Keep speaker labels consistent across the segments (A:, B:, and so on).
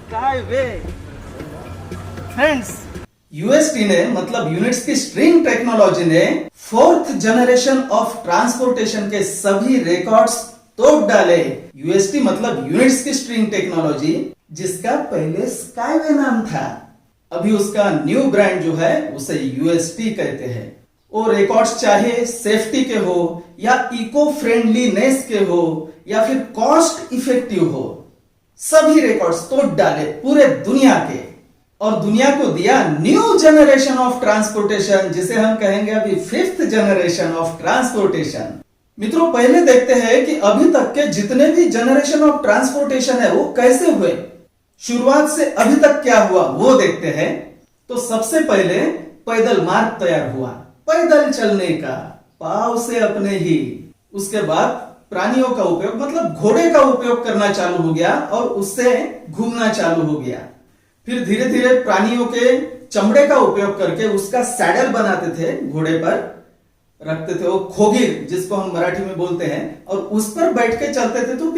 A: Skyway friends, UST ने मतलब units की स्ट्रिंग टेक्नोलॉजी ने 4th जनरेशन ऑफ ट्रांसपोर्टेशन के सभी रिकॉर्ड्स तोड़ डाले। यूएसटी मतलब यूनिट्स की स्ट्रिंग टेक्नोलॉजी, जिसका पहले स्काईवे नाम था। अभी उसका न्यू ब्रांड जो है उसे यूएसटी कहते हैं। वो रिकॉर्ड्स चाहे सेफ्टी के हो या इको फ्रेंडलीनेस के हो या फिर कॉस्ट इफेक्टिव हो, सभी रिकॉर्ड्स तोड़ डाले पूरे दुनिया के, और दुनिया को दिया न्यू जनरेशन ऑफ ट्रांसपोर्टेशन, जिसे हम कहेंगे अभी 5th जनरेशन ऑफ ट्रांसपोर्टेशन। मित्रों, पहले देखते हैं कि अभी तक के जितने भी जनरेशन ऑफ ट्रांसपोर्टेशन है वो कैसे हुए, शुरुआत से अभी तक क्या हुआ वो देखते हैं। तो सबसे पहले पैदल मार्ग तैयार हुआ, पैदल चलने का, पांव से अपने ही। उसके बाद प्राणियों का उपयोग मतलब घोड़े का उपयोग करना चालू हो गया और उससे घूमना चालू हो गया। फिर धीरे धीरे प्राणियों के चमड़े का उपयोग करके उसका सैडल बनाते थे, घोड़े पर रखते थे, वो खोगिर जिसको हम मराठी में बोलते हैं, और उस पर बैठ के चलते थे। तो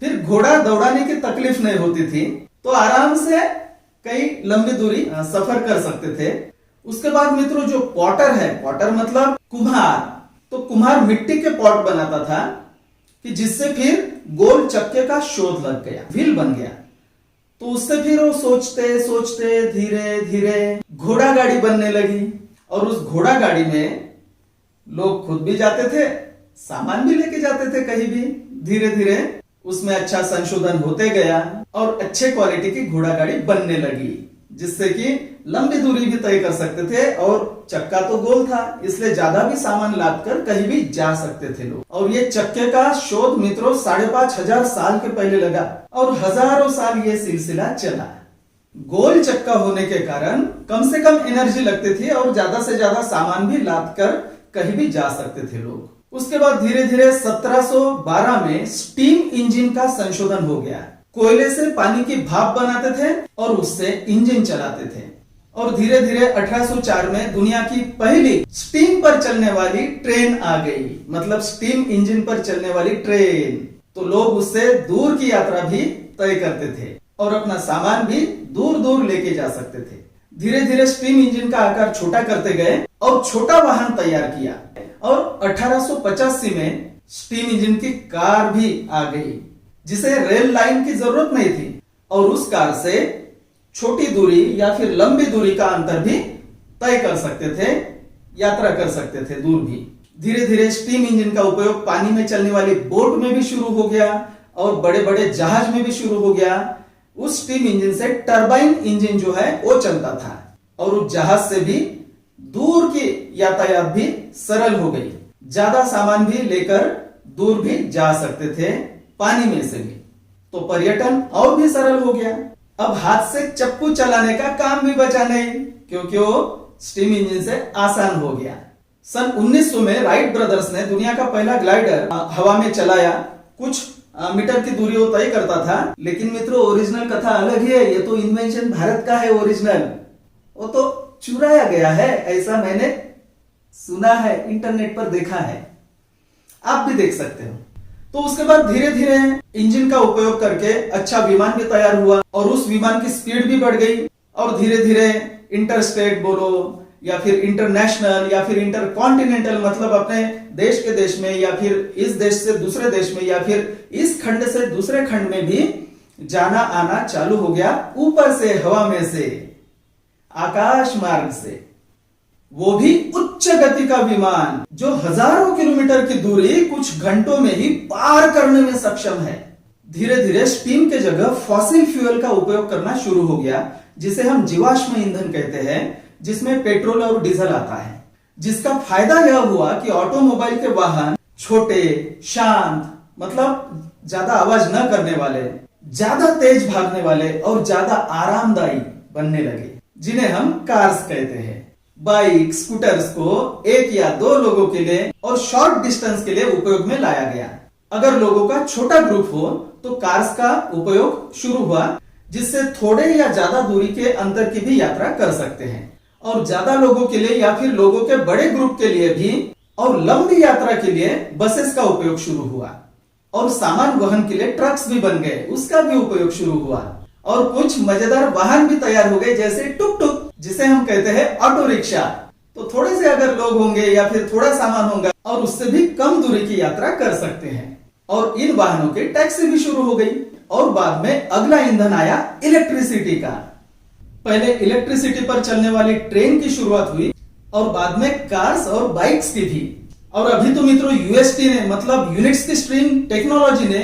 A: फिर घोड़ा दौड़ाने की तकलीफ नहीं होती थी, तो आराम से कई लंबी दूरी सफर कर सकते थे। उसके बाद मित्रों जो पॉटर है, पॉटर मतलब कुम्हार, तो कुम्हार मिट्टी के पॉट बनाता था कि जिससे फिर गोल चक्के का शोध लग गया, व्हील बन गया। तो उससे फिर वो सोचते सोचते धीरे धीरे घोड़ा गाड़ी बनने लगी, और उस घोड़ा गाड़ी में लोग खुद भी जाते थे, सामान भी लेके जाते थे कहीं भी। धीरे धीरे उसमें अच्छा संशोधन होते गया और अच्छे क्वालिटी की घोड़ा गाड़ी बनने लगी, जिससे कि लंबी दूरी भी तय कर सकते थे, और चक्का तो गोल था इसलिए ज्यादा भी सामान लाद कर कहीं भी जा सकते थे लोग। और ये चक्के का शोध मित्रों 5,500 साल के पहले लगा और हजारों साल ये सिलसिला चला। गोल चक्का होने के कारण कम से कम एनर्जी लगती थी और ज्यादा से ज्यादा सामान भी लाद कर कहीं भी जा सकते थे लोग। उसके बाद धीरे धीरे 1712 में स्टीम इंजन का संशोधन हो गया। कोयले से पानी की भाप बनाते थे और उससे इंजन चलाते थे। और धीरे धीरे 1804 में दुनिया की पहली स्टीम पर चलने वाली ट्रेन आ गई, मतलब स्टीम इंजन पर चलने वाली ट्रेन। तो लोग उससे दूर की यात्रा भी तय करते थे और अपना सामान भी दूर दूर लेके जा सकते थे। धीरे धीरे स्टीम इंजन का आकार छोटा करते गए और छोटा वाहन तैयार किया, और 1885 में स्टीम इंजन की कार भी आ गई, जिसे रेल लाइन की जरूरत नहीं थी, और उस कार से छोटी दूरी या फिर लंबी दूरी का अंतर भी तय कर सकते थे, यात्रा कर सकते थे दूर भी। धीरे धीरे स्टीम इंजन का उपयोग पानी में चलने वाली बोट में भी शुरू हो गया और बड़े बड़े जहाज में भी शुरू हो गया। उस स्टीम इंजन से टरबाइन इंजन जो है वो चलता था, और उस जहाज से भी दूर की यातायात भी सरल हो गई, ज्यादा सामान भी लेकर दूर भी जा सकते थे पानी में से भी। तो पर्यटन और भी सरल हो गया। अब हाथ से चप्पू चलाने का काम भी बचा नहीं, क्योंकि वो स्टीम इंजन से आसान हो गया। सन 1900 में राइट ब्रदर्स ने दुनिया का पहला ग्लाइडर हवा में चलाया। कुछ मीटर की दूरी वो तय करता था, लेकिन मित्रों ओरिजिनल कथा अलग ही है। ये तो इन्वेंशन भारत का है ओरिजिनल, वो तो चुराया गया है, ऐसा मैंने सुना है, इंटरनेट पर देखा है, आप भी देख सकते हो। तो उसके बाद धीरे धीरे इंजन का उपयोग करके अच्छा विमान भी तैयार हुआ, और उस विमान की स्पीड भी बढ़ गई, और धीरे धीरे इंटरस्टेट बोलो या फिर इंटरनेशनल या फिर इंटरकॉन्टिनेंटल, मतलब अपने देश के देश में या फिर इस देश से दूसरे देश में या फिर इस खंड से दूसरे खंड में भी जाना आना चालू हो गया। ऊपर से, हवा में से, आकाश मार्ग से, वो भी उच्च गति का विमान जो हजारों किलोमीटर की दूरी कुछ घंटों में ही पार करने में सक्षम है। धीरे धीरे स्टीम के जगह फॉसिल फ्यूल का उपयोग करना शुरू हो गया, जिसे हम जीवाश्म ईंधन कहते हैं, जिसमें पेट्रोल और डीजल आता है। जिसका फायदा यह हुआ कि ऑटोमोबाइल के वाहन छोटे, शांत, मतलब ज्यादा आवाज न करने वाले, ज्यादा तेज भागने वाले और ज्यादा आरामदायी बनने लगे, जिन्हें हम कार्स कहते हैं। बाइक, स्कूटर्स को एक या दो लोगों के लिए और शॉर्ट डिस्टेंस के लिए उपयोग में लाया गया। अगर लोगों का छोटा ग्रुप हो तो कार्स का उपयोग शुरू हुआ, जिससे थोड़े या ज्यादा दूरी के अंतर की भी यात्रा कर सकते हैं। और ज्यादा लोगों के लिए या फिर लोगों के बड़े ग्रुप के लिए भी और लंबी यात्रा के लिए बसेस का उपयोग शुरू हुआ और सामान वहन के लिए ट्रक्स भी बन गए, उसका भी उपयोग शुरू हुआ और कुछ मजेदार वाहन भी तैयार हो गए जैसे टुक टुक, जिसे हम कहते हैं ऑटो रिक्शा। तो थोड़े से अगर लोग होंगे या फिर थोड़ा सामान होगा और उससे भी कम दूरी की यात्रा कर सकते हैं। और इन वाहनों के टैक्सी भी शुरू हो गई और बाद में अगला ईंधन आया इलेक्ट्रिसिटी का। पहले इलेक्ट्रिसिटी पर चलने वाली ट्रेन की शुरुआत हुई और बाद में कार्स और बाइक्स की भी। और अभी तो मित्रों यूएसटी ने मतलब यूनिट्स की स्ट्रिंग टेक्नोलॉजी ने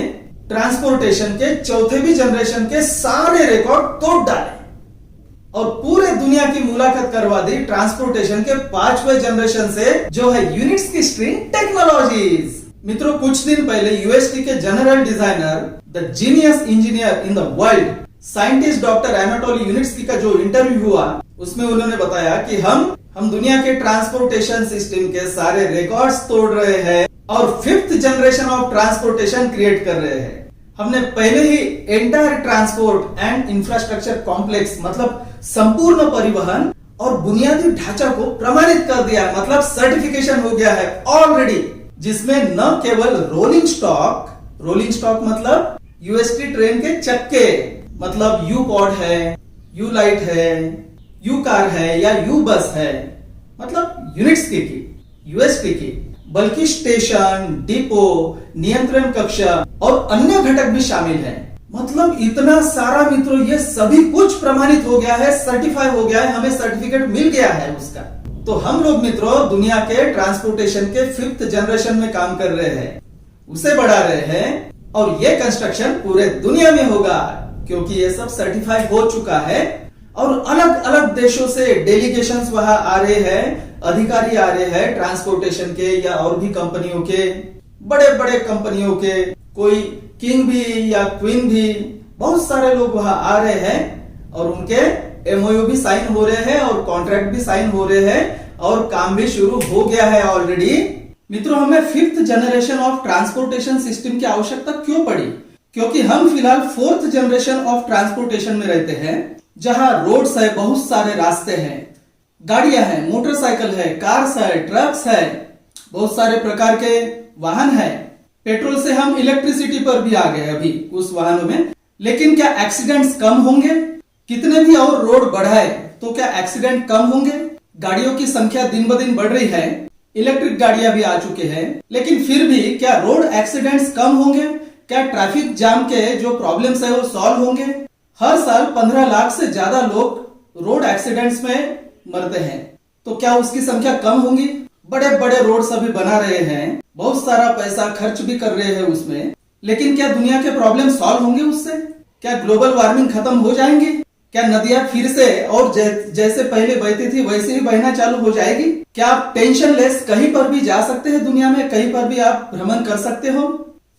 A: ट्रांसपोर्टेशन के चौथे भी जनरेशन के सारे रिकॉर्ड तोड़ डाले और पूरे दुनिया की मुलाकात करवा दी ट्रांसपोर्टेशन के 5वें जनरेशन से, जो है यूनिट्स की स्ट्रिंग टेक्नोलॉजीज। मित्रों कुछ दिन पहले यूएसटी के general designer, the genius engineer in the world, scientist doctor Anatoly Unitsky का जो इंटरव्यू हुआ उसमें उन्होंने बताया कि हम दुनिया के ट्रांसपोर्टेशन सिस्टम के सारे रिकॉर्ड्स तोड़ रहे हैं और 5th generation of transportation create कर रहे हैं। हमने पहले ही entire transport and infrastructure complex मतलब संपूर्ण परिवहन और बुनियादी ढांचा को प्रमाणित कर दिया, मतलब सर्टिफिकेशन हो गया है ऑलरेडी, जिसमें न केवल रोलिंग स्टॉक मतलब यूएसटी ट्रेन के चक्के मतलब यू पॉड है, यू लाइट है, यू कार है या यू बस है, मतलब यूनिट्स की यूएसटी की, बल्कि स्टेशन, डिपो, नियंत्रण कक्ष और अन्य घटक भी शामिल हैं। मतलब इतना सारा मित्रों, ये सभी कुछ प्रमाणित हो गया है, सर्टिफाई हो गया है, हमें सर्टिफिकेट मिल गया है उसका। तो हम लोग मित्रों दुनिया के ट्रांसपोर्टेशन के 5th जनरेशन में काम कर रहे हैं, उसे बढ़ा रहे हैं और ये कंस्ट्रक्शन पूरे दुनिया में होगा क्योंकि ये सब सर्टिफाई हो चुका है। और अलग अलग देशों से डेलीगेशंस वहां आ रहे हैं, अधिकारी आ रहे हैं ट्रांसपोर्टेशन के या और भी कंपनियों के, बड़े बड़े कंपनियों के, कोई किंग भी या क्वीन भी, बहुत सारे लोग वहां आ रहे हैं और उनके एमओयू भी साइन हो रहे हैं और कॉन्ट्रैक्ट भी साइन हो रहे हैं और काम भी शुरू हो गया है ऑलरेडी। मित्रों हमें 5th generation of transportation system की आवश्यकता क्यों पड़ी? क्योंकि हम फिलहाल 4th जनरेशन ऑफ ट्रांसपोर्टेशन में रहते हैं, जहां रोड्स है, बहुत सारे रास्ते हैं, गाड़ियां हैं, मोटरसाइकिल है, कार्स है, ट्रक्स है, बहुत सारे प्रकार के वाहन है। पेट्रोल से हम इलेक्ट्रिसिटी पर भी आ गए अभी उस वाहनों में। लेकिन क्या एक्सीडेंट्स कम होंगे? कितने भी और रोड बढ़ाए तो क्या एक्सीडेंट कम होंगे? गाड़ियों की संख्या दिन ब दिन बढ़ रही है, इलेक्ट्रिक गाड़ियां भी आ चुके हैं, लेकिन फिर भी क्या रोड एक्सीडेंट्स कम होंगे? क्या ट्रैफिक जाम के जो प्रॉब्लम्स है वो सॉल्व होंगे? हर साल 15 लाख से ज्यादा लोग रोड एक्सीडेंट्स में मरते हैं, तो क्या उसकी संख्या कम होगी? बड़े बड़े रोड सभी बना रहे हैं, बहुत सारा पैसा खर्च भी कर रहे हैं उसमें, लेकिन क्या दुनिया के प्रॉब्लम सॉल्व होंगे उससे? क्या ग्लोबल वार्मिंग खत्म हो जाएंगी? क्या नदियां फिर से और जैसे पहले बहती थी वैसे ही बहना चालू हो जाएगी? क्या आप टेंशन लेस कहीं पर भी जा सकते हैं दुनिया में, कहीं पर भी आप भ्रमण कर सकते हो?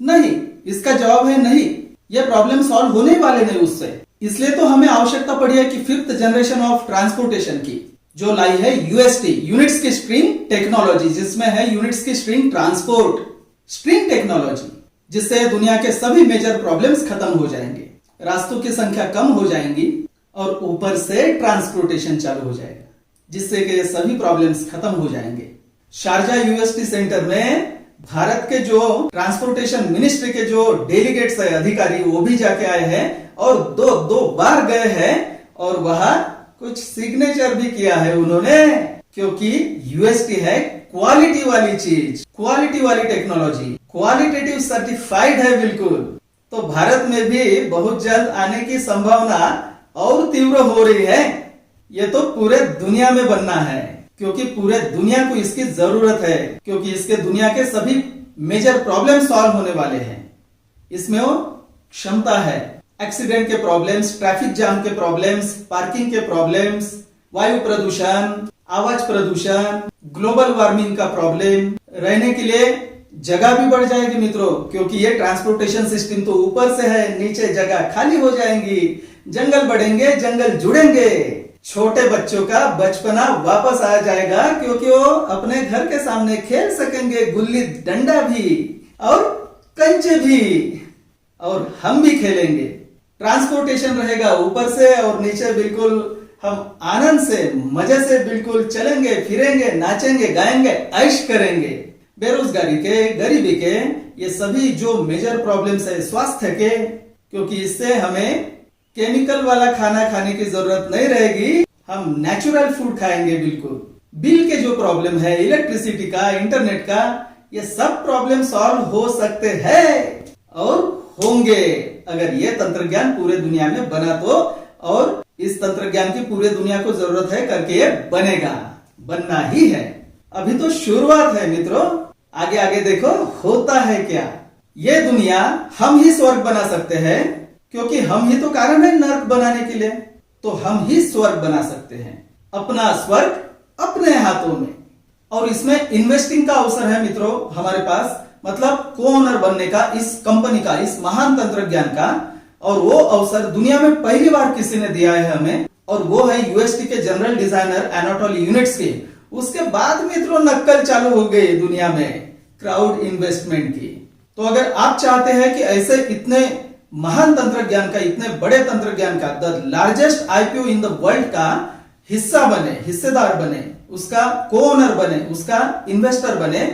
A: नहीं, इसका जवाब है नहीं, ये प्रॉब्लम सॉल्व होने वाले नहीं उससे। इसलिए तो हमें आवश्यकता पड़ी है कि 5th जनरेशन ऑफ ट्रांसपोर्टेशन की, जो लाई है यूएसटी, यूनिट्स की स्ट्रिंग टेक्नोलॉजी, जिसमें है यूनिट्स की स्ट्रिंग ट्रांसपोर्ट स्ट्रिंग टेक्नोलॉजी, जिससे दुनिया के सभी मेजर प्रॉब्लम्स खत्म हो जाएंगे, रास्तों की संख्या कम हो जाएंगी और ऊपर से ट्रांसपोर्टेशन चालू हो जाएगा, जिससे कि सभी प्रॉब्लम्स खत्म हो जाएंगे। शारजा यूएसटी सेंटर में भारत के जो ट्रांसपोर्टेशन मिनिस्ट्री के जो डेलीगेट्स है, अधिकारी, वो भी जाके आए हैं और दो बार गए हैं और वहां कुछ सिग्नेचर भी किया है उन्होंने, क्योंकि यूएसटी है क्वालिटी वाली चीज, क्वालिटी वाली टेक्नोलॉजी, क्वालिटेटिव सर्टिफाइड है बिल्कुल। तो भारत में भी बहुत जल्द आने की संभावना और तीव्र हो रही है। ये तो पूरे दुनिया में बनना है, क्योंकि पूरे दुनिया को इसकी जरूरत है, क्योंकि इसके दुनिया के सभी मेजर प्रॉब्लम सॉल्व होने वाले हैं। इसमें वो क्षमता है, एक्सीडेंट के प्रॉब्लम्स, ट्रैफिक जाम के प्रॉब्लम्स, पार्किंग के प्रॉब्लम्स, वायु प्रदूषण, आवाज प्रदूषण, ग्लोबल वार्मिंग का प्रॉब्लम, रहने के लिए जगह भी बढ़ जाएगी मित्रों, क्योंकि ये ट्रांसपोर्टेशन सिस्टम तो ऊपर से है, नीचे जगह खाली हो जाएंगी, जंगल बढ़ेंगे, जंगल जुड़ेंगे, छोटे बच्चों का बचपना वापस आ जाएगा, क्योंकि वो अपने घर के सामने खेल सकेंगे, गुल्ली डंडा भी और कंचे भी, और हम भी खेलेंगे। ट्रांसपोर्टेशन रहेगा ऊपर से और नीचे बिल्कुल हम आनंद से मजे से बिल्कुल चलेंगे, फिरेंगे, नाचेंगे, गाएंगे, ऐश करेंगे। बेरोजगारी के, गरीबी के, ये सभी जो मेजर प्रॉब्लम्स है स्वास्थ्य के, क्योंकि इससे हमें केमिकल वाला खाना खाने की जरूरत नहीं रहेगी, हम नेचुरल फूड खाएंगे बिल्कुल। बिल के जो प्रॉब्लम है, इलेक्ट्रिसिटी का, इंटरनेट का, ये सब प्रॉब्लम सॉल्व हो सकते हैं और होंगे अगर ये तंत्रज्ञान पूरे दुनिया में बना तो। और इस तंत्रज्ञान की पूरे दुनिया को जरूरत है करके ये बनेगा, बनना ही है। अभी तो शुरुआत है मित्रों, आगे आगे देखो होता है क्या। ये दुनिया हम ही स्वर्ग बना सकते हैं, क्योंकि हम ही तो कारण है नर्क बनाने के लिए। तो हम ही स्वर्ग बना सकते हैं, अपना स्वर्ग अपने हाथों में। और इसमें इन्वेस्टिंग का अवसर है मित्रों हमारे पास, मतलब को ओनर बनने का इस कंपनी का, इस महान तंत्रज्ञान का। और वो अवसर दुनिया में पहली बार किसी ने दिया है हमें, और वो है यूएसटी के जनरल डिजाइनर एनाटोली यूनिट्स के। उसके बाद मित्रों नक्कल चालू हो गई दुनिया में क्राउड इन्वेस्टमेंट की। तो अगर आप चाहते हैं कि ऐसे इतने महान तंत्रज्ञान का, इतने बड़े तंत्रज्ञान का, the largest IPO in the world का हिस्सा बने, हिस्सेदार बने, उसका को ओनर बने, उसका इन्वेस्टर बने,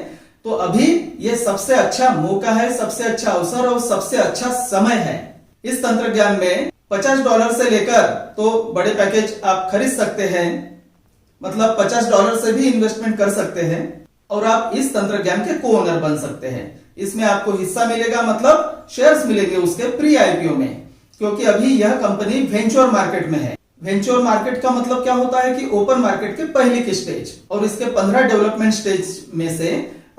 A: तो अभी ये सबसे अच्छा मौका है, सबसे अच्छा अवसर और सबसे अच्छा समय है। इस तंत्रज्ञान में $50 से लेकर तो बड़े पैकेज आप खरीद सकते हैं, मतलब $50 से भी इन्वेस्टमेंट कर सकते हैं और आप इस तंत्रज्ञान के को ओनर बन सकते हैं। इसमें आपको हिस्सा मिलेगा, मतलब शेयर्स मिलेंगे उसके प्री आईपीओ में, क्योंकि अभी यह कंपनी वेंचर मार्केट में है। वेंचर मार्केट का मतलब क्या होता है कि ओपन मार्केट के पहले की स्टेज, और इसके 15 डेवलपमेंट स्टेज में से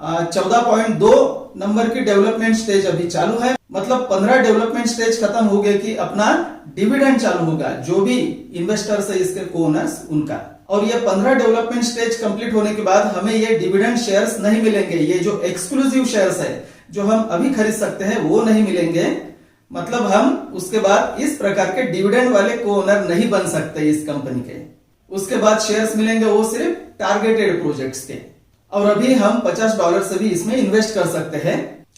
A: 14.2 नंबर की डेवलपमेंट स्टेज अभी चालू है। मतलब 15 डेवलपमेंट स्टेज खत्म हो गए कि अपना डिविडेंड चालू होगा, जो भी इन्वेस्टर्स है इसके को ओनर्स उनका। और ये 15 डेवलपमेंट स्टेज कंप्लीट होने के बाद हमें ये डिविडेंड शेयर्स नहीं मिलेंगे। ये जो एक्सक्लूसिव शेयर्स है जो हम अभी खरीद सकते हैं वो नहीं मिलेंगे। मतलब हम उसके बाद इस प्रकार के डिविडेंड वाले को ओनर नहीं बन सकते इस कंपनी के। उसके बाद शेयर्स मिलेंगे वो सिर्फ टारगेटेड प्रोजेक्ट्स के। और अभी हम $50 से भी इसमें इन्वेस्ट कर सकते हैं।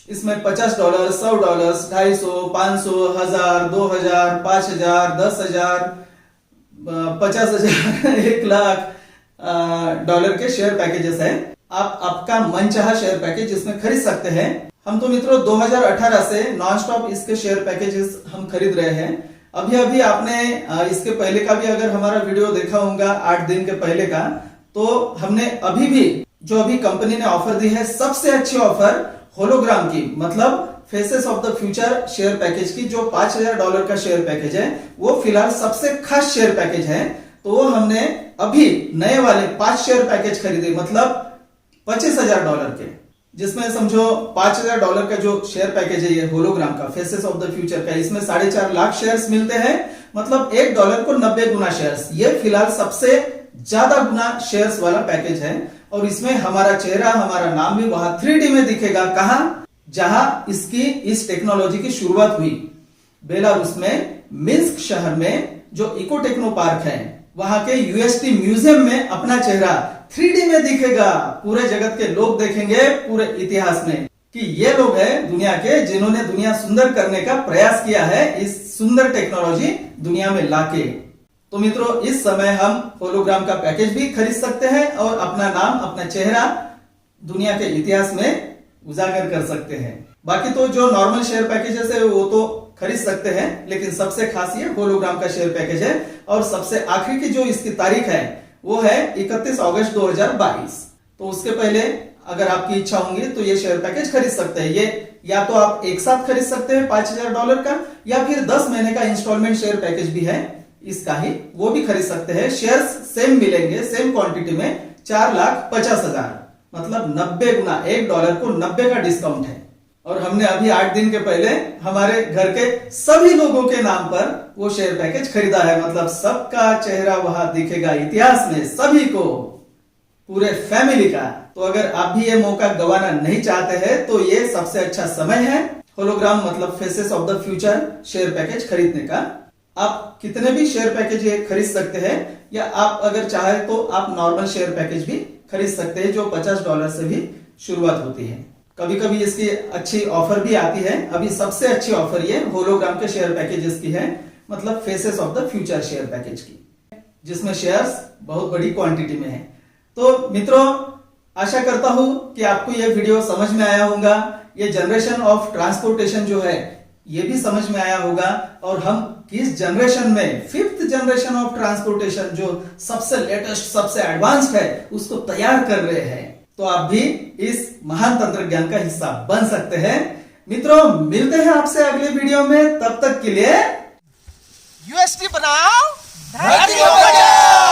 A: इसमें $50, $100, $250, $500, $1000, $2000, $5000, $10,000, $50,000, $1,00,000 के शेयर पैकेजेस हैं। आप आपका मनचाहा शेयर पैकेज इसमें खरीद सकते हैं। हम तो मित्रों 2018 से नॉन स्टॉप इसके शेयर पैकेजेस हम खरीद रहे हैं। अभी अभी आपने इसके पहले का भी अगर हमारा वीडियो देखा होगा 8 दिन के पहले का, तो हमने अभी भी जो अभी कंपनी ने ऑफर दी है सबसे अच्छी ऑफर होलोग्राम की, मतलब faces of the future share package की, जो $5000 का शेयर पैकेज है, वो फिलहाल सबसे खास शेयर पैकेज है। तो वो हमने अभी नए वाले 5 शेयर पैकेज खरीदे, मतलब $25,000 के, जिसमें समझो $5000 का जो शेयर पैकेज है ये होलोग्राम का, फेसेस ऑफ द फ्यूचर का, इसमें 4.5 लाख शेयर्स मिलते हैं। मतलब $1 को 90 गुना शेयर्स, ये फिलहाल सबसे ज्यादा गुना शेयर्स वाला पैकेज है। और इसमें हमारा चेहरा, हमारा नाम भी वहां 3D में दिखेगा। कहां? जहां इसकी इस टेक्नोलॉजी की शुरुआत हुई, बेलारूस में मिन्स्क शहर में जो इको टेक्नो पार्क है, वहां के यूएसटी म्यूजियम में अपना चेहरा 3D में दिखेगा। पूरे जगत के लोग देखेंगे पूरे इतिहास में कि ये लोग हैं दुनिया के जिन्होंने दुनिया सुंदर करने का प्रयास किया है, इस सुंदर टेक्नोलॉजी दुनिया में लाके। तो मित्रों इस समय हम होलोग्राम का पैकेज भी खरीद सकते हैं और अपना नाम, अपना चेहरा दुनिया के इतिहास में उजागर कर सकते हैं। बाकी तो जो नॉर्मल शेयर पैकेजेस है वो तो खरीद सकते हैं, लेकिन सबसे खास ये होलोग्राम का शेयर पैकेज है। और सबसे आखिरी की जो इसकी तारीख है वो है 31 अगस्त 2022। तो उसके पहले अगर आपकी इच्छा होंगी तो ये शेयर पैकेज खरीद सकते हैं। ये या तो आप एक साथ खरीद सकते हैं $5000 का, या फिर 10 महीने का इंस्टॉलमेंट शेयर पैकेज भी है इसका ही, वो भी खरीद सकते हैं। शेयर्स सेम मिलेंगे, सेम क्वांटिटी में, 4,50,000, मतलब 90 गुना, $1 को 90 का डिस्काउंट है। और हमने अभी 8 दिन के पहले हमारे घर के सभी लोगों के नाम पर वो शेयर पैकेज खरीदा है। मतलब सबका चेहरा वहां दिखेगा इतिहास में, सभी को, पूरे फैमिली का। तो अगर आप भी ये मौका गंवाना नहीं चाहते हैं तो ये सबसे अच्छा समय है होलोग्राम, मतलब faces of the future share package खरीदने का। आप कितने भी शेयर पैकेज ये खरीद सकते हैं, या आप अगर चाहे तो आप नॉर्मल शेयर पैकेज भी खरीद सकते हैं जो $50 से भी शुरुआत होती है। कभी कभी इसकी अच्छी ऑफर भी आती है। अभी सबसे अच्छी ऑफर ये होलोग्राम के शेयर पैकेजेस की है, मतलब faces of the future share package की। जिसमें शेयर्स बहुत बड़ी क्वांटिटी में है। तो मित्रों, आशा करता हूं कि आपको यह वीडियो समझ में आया होगा। ये जनरेशन ऑफ ट्रांसपोर्टेशन जो है ये भी समझ में आया होगा, और हम किस जनरेशन में, 5th जनरेशन ऑफ ट्रांसपोर्टेशन जो सबसे लेटेस्ट, सबसे एडवांस्ड है, उसको तैयार कर रहे हैं। तो आप भी इस महान तंत्रज्ञान का हिस्सा बन सकते हैं। मित्रों, मिलते हैं आपसे अगले वीडियो में, तब तक के लिए
B: यूएसटी बनाओ, धरती को बचाओ।